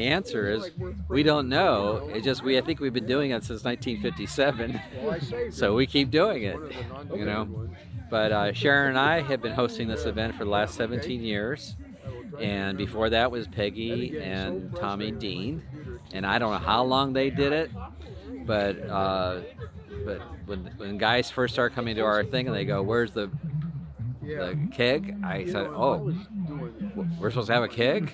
answer is we don't know. It's just I think we've been doing it since 1957, so we keep doing it, you know. But Sharon and I have been hosting this event for the last 17 years, and before that was Peggy and Tommy Dean, and I don't know how long they did it, but when guys first start coming to our thing and they go, "Where's the keg?" I said, "Oh, we're supposed to have a keg?"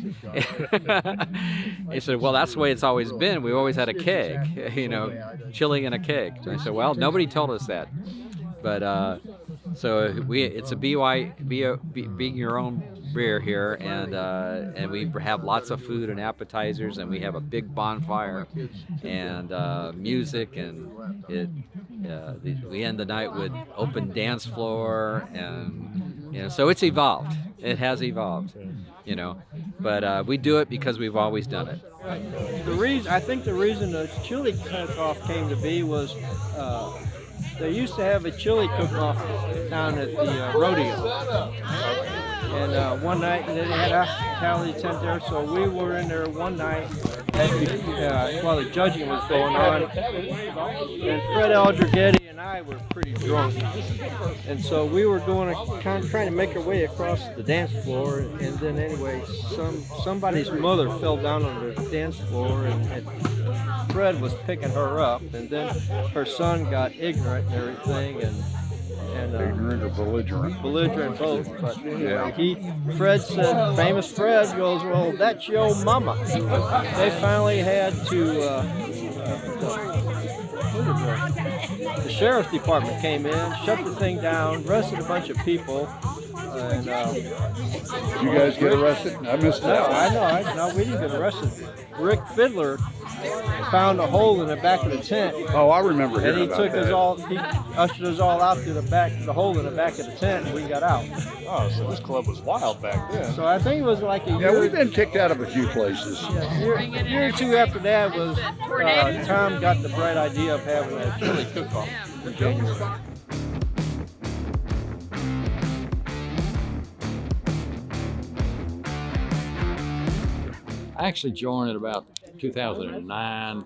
He said, "Well, that's the way it's always been. We've always had a keg, you know, chili in a keg." And I said, "Well, nobody told us that." But so it's a being your own beer here, and we have lots of food and appetizers, and we have a big bonfire and music, and we end the night with open dance floor, and you know, so it's evolved. It has evolved, you know, but we do it because we've always done it. I think the reason the Chili Cookoff came to be was they used to have a Chili Cookoff down at the rodeo. And one night they had a hospitality tent there, so we were in there one night while the judging was going on. And Fred Aldrigetti and I were pretty drunk. And so we were kind of trying to make our way across the dance floor. And then anyway, somebody's mother fell down on the dance floor, and Fred was picking her up. And then her son got ignorant and everything. And ignorant or belligerent? Belligerent both, but Fred said, famous Fred goes, "Well, that's your mama." They finally had to, the sheriff's department came in, shut the thing down, arrested a bunch of people, and did you guys get arrested? I missed that. No, we didn't get arrested. Rick Fiddler found a hole in the back of the tent. Oh, I remember hearing about that. He ushered us all out through the hole in the back of the tent, and we got out. Oh, so this club was wild back then. So I think it was like a year. Yeah, we've been kicked out of a few places. A year or two after that was Tom got the bright idea of having a Chili Cookoff in January. I actually joined in about 2009.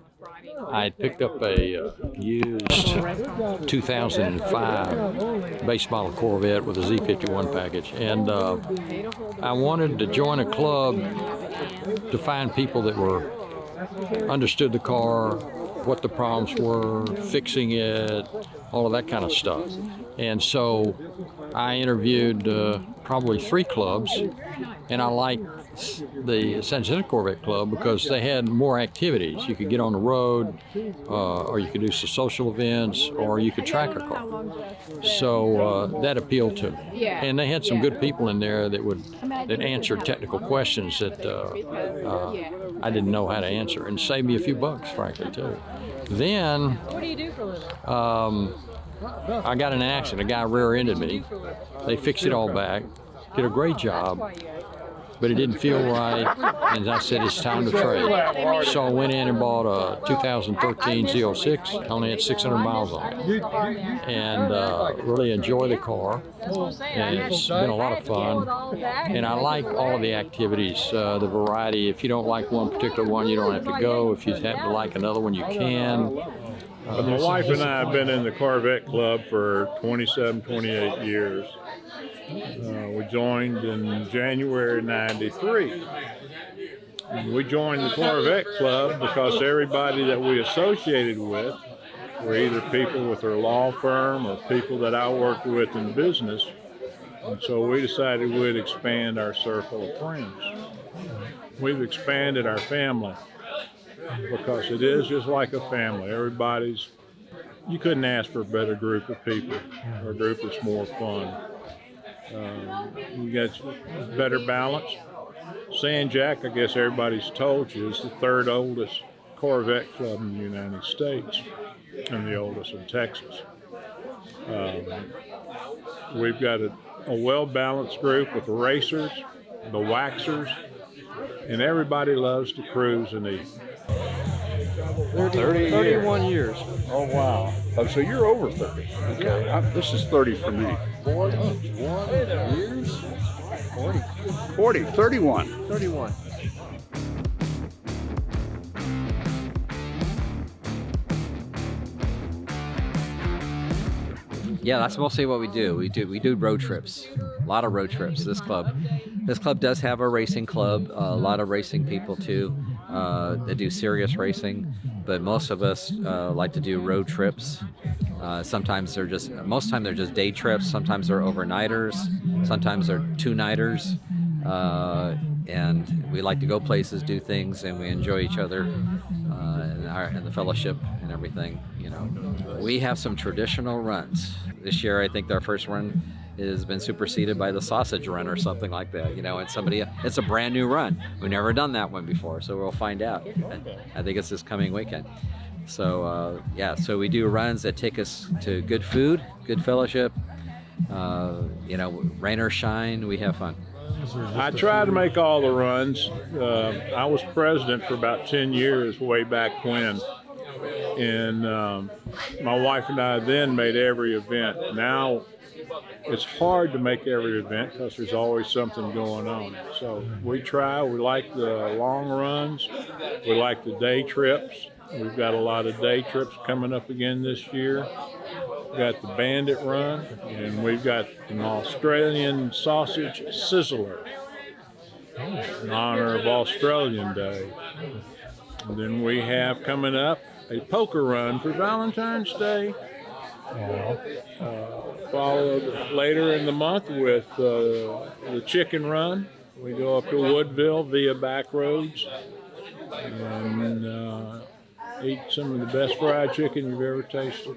I had picked up a used 2005 base model Corvette with a Z51 package, and I wanted to join a club to find people that understood the car, what the problems were, fixing it, all of that kind of stuff. And so I interviewed probably 3 clubs, and I liked the San Jacinto Corvette Club because they had more activities. You could get on the road, or you could do some social events, or you could track a car. So that appealed to me. And they had some good people in there that answered technical questions that I didn't know how to answer, and saved me a few bucks, frankly, too. Then what do you do for a living? I got in an accident. A guy rear-ended me. They fixed it all back, did a great job, but it didn't feel right, and I said it's time to trade. So I went in and bought a 2013 Z06, only had 600 miles on it, and really enjoy the car, and it's been a lot of fun, and I like all of the activities, the variety. If you don't like one particular one, you don't have to go. If you happen to like another one, you can. My wife and I have been in the Corvette Club for 27, 28 years. We joined in January '93. We joined the Corvette Club because everybody that we associated with were either people with their law firm or people that I worked with in business. And so we decided we'd expand our circle of friends. We've expanded our family because it is just like a family. You couldn't ask for a better group of people, or a group that's more fun. You got better balance. San Jac, I guess everybody's told you, is the 3rd oldest Corvette club in the United States and the oldest in Texas. We've got a well-balanced group with the racers, the waxers, and everybody loves to cruise and eat. 31 years. Oh, wow. Oh, so you're over 30. Okay. This is 30 for me. 41 years? 40. 31. 31. Yeah, that's mostly what we do. We do road trips, a lot of road trips. This club does have a racing club, a lot of racing people too. They do serious racing, but most of us like to do road trips. Sometimes most of the time they're just day trips. Sometimes they're overnighters. Sometimes they're two-nighters. And we like to go places, do things, and we enjoy each other and the fellowship and everything. You know, we have some traditional runs. This year, I think our first run has been superseded by the sausage run or something like that. You know, and it's a brand new run. We've never done that one before, so we'll find out. I think it's this coming weekend. So so we do runs that take us to good food, good fellowship. You know, rain or shine, we have fun. I try to make all the runs. I was president for about 10 years way back when. And my wife and I then made every event. Now it's hard to make every event because there's always something going on. So we try. We like the long runs. We like the day trips. We've got a lot of day trips coming up again this year. We've got the Bandit Run, and we've got an Australian sausage sizzler in honor of Australian Day. And then we have coming up a poker run for Valentine's Day. Followed later in the month with the chicken run. We go up to Woodville via back roads and eat some of the best fried chicken you've ever tasted.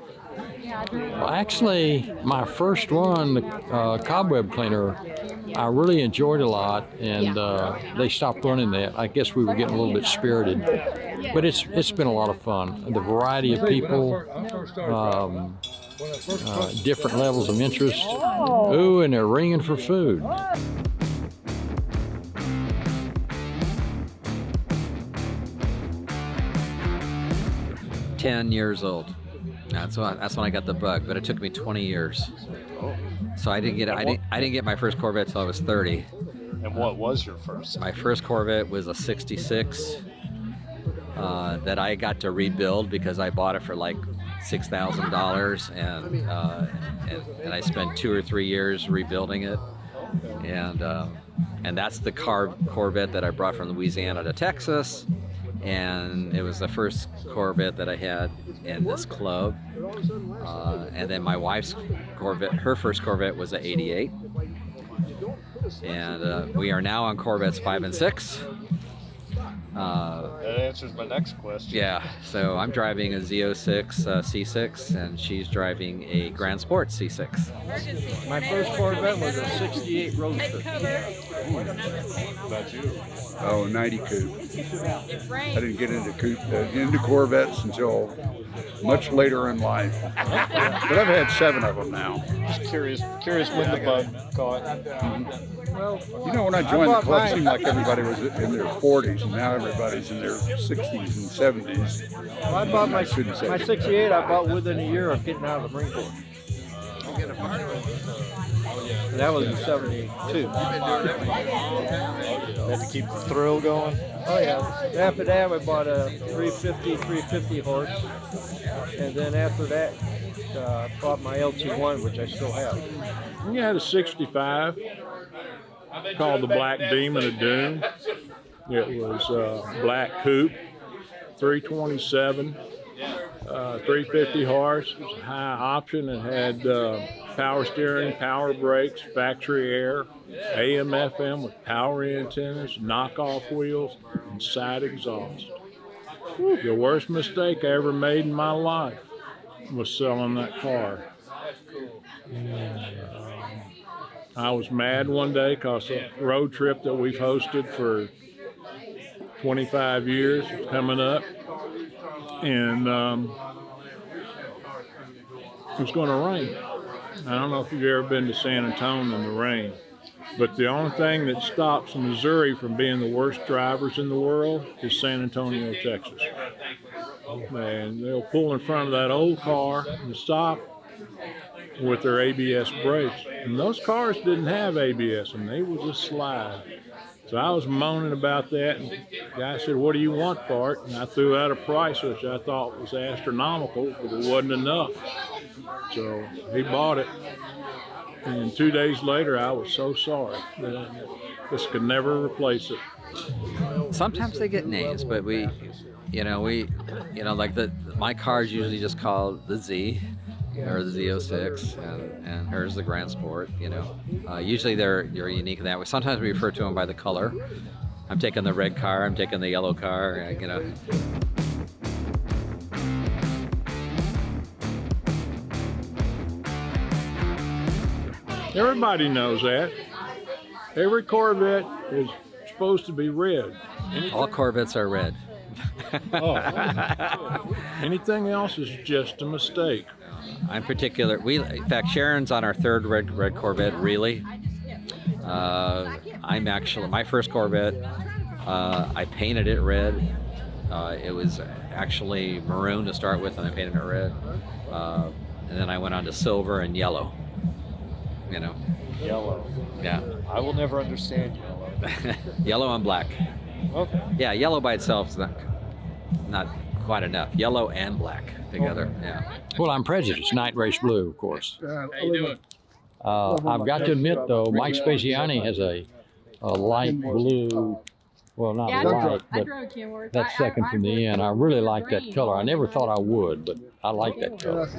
Well, actually, my first one, the cobweb cleaner, I really enjoyed a lot, and they stopped running that. I guess we were getting a little bit spirited, but it's been a lot of fun. The variety of people, different levels of interest. Ooh, and they're ringing for food. 10 years old. That's when I got the bug, but it took me 20 years. So I didn't get my first Corvette till I was 30. And what was your first? My first Corvette was a 66 that I got to rebuild because I bought it for like $6,000 and I spent 2 or 3 years rebuilding it. And that's the Corvette that I brought from Louisiana to Texas. And it was the first Corvette that I had in this club. And then my wife's Corvette, her first Corvette was a 88. And we are now on Corvettes 5 and 6. That answers my next question. Yeah, so I'm driving a Z06 C6, and she's driving a Grand Sport C6. My first Corvette was a 68 Roadster. About you? Oh, 90 coupe. I didn't get into Corvettes until much later in life. But I've had 7 of them now. Just curious when the bug caught. Well, You know, when I joined the club, it seemed like everybody was in their 40s, and now everybody's in their 60s and 70s. well, I bought my shouldn't say 68. I bought within a year of getting out of the Marine Corps. And that was in '72. Had to keep the thrill going. Oh yeah. After that, I bought a 350 horse, and then after that, bought my LT1, which I still have. We had a 65 called the Black Demon of Doom. It was black coupe, 327, 350 horse. It was a high option. It had power steering, power brakes, factory air, AM, FM with power antennas, knockoff wheels, and side exhaust. The worst mistake I ever made in my life was selling that car. I was mad one day because a road trip that we've hosted for 25 years was coming up, and it was going to rain. I don't know if you've ever been to San Antonio in the rain, but the only thing that stops Missouri from being the worst drivers in the world is San Antonio, Texas. And they'll pull in front of that old car and stop with their ABS brakes. And those cars didn't have ABS, and they would just slide. So I was moaning about that, and the guy said, "What do you want for it?" And I threw out a price which I thought was astronomical, but it wasn't enough. So he bought it. And 2 days later, I was so sorry that I just could never replace it. Sometimes they get names, but my car is usually just called the Z or the Z06, and hers the Grand Sport. Usually they're unique in that way. Sometimes we refer to them by the color. I'm taking the red car. I'm taking the yellow car. Everybody knows that. Every Corvette is supposed to be red. All Corvettes are red. Oh. Anything else is just a mistake. I'm particular. In fact, Sharon's on our third red Corvette. Really, I'm actually my first Corvette. I painted it red. It was actually maroon to start with, and I painted it red. And then I went on to silver and yellow. Yellow. Yeah. I will never understand yellow. Yellow and black. Okay. Yeah, yellow by itself is not quite enough. Yellow and black together. Yeah. Well, I'm prejudiced. Night race blue, of course. I've got to admit, though, Mike Spaziani has a light blue. Well, not light, but that's second from the end. I really like that color. I never thought I would, but I like that color.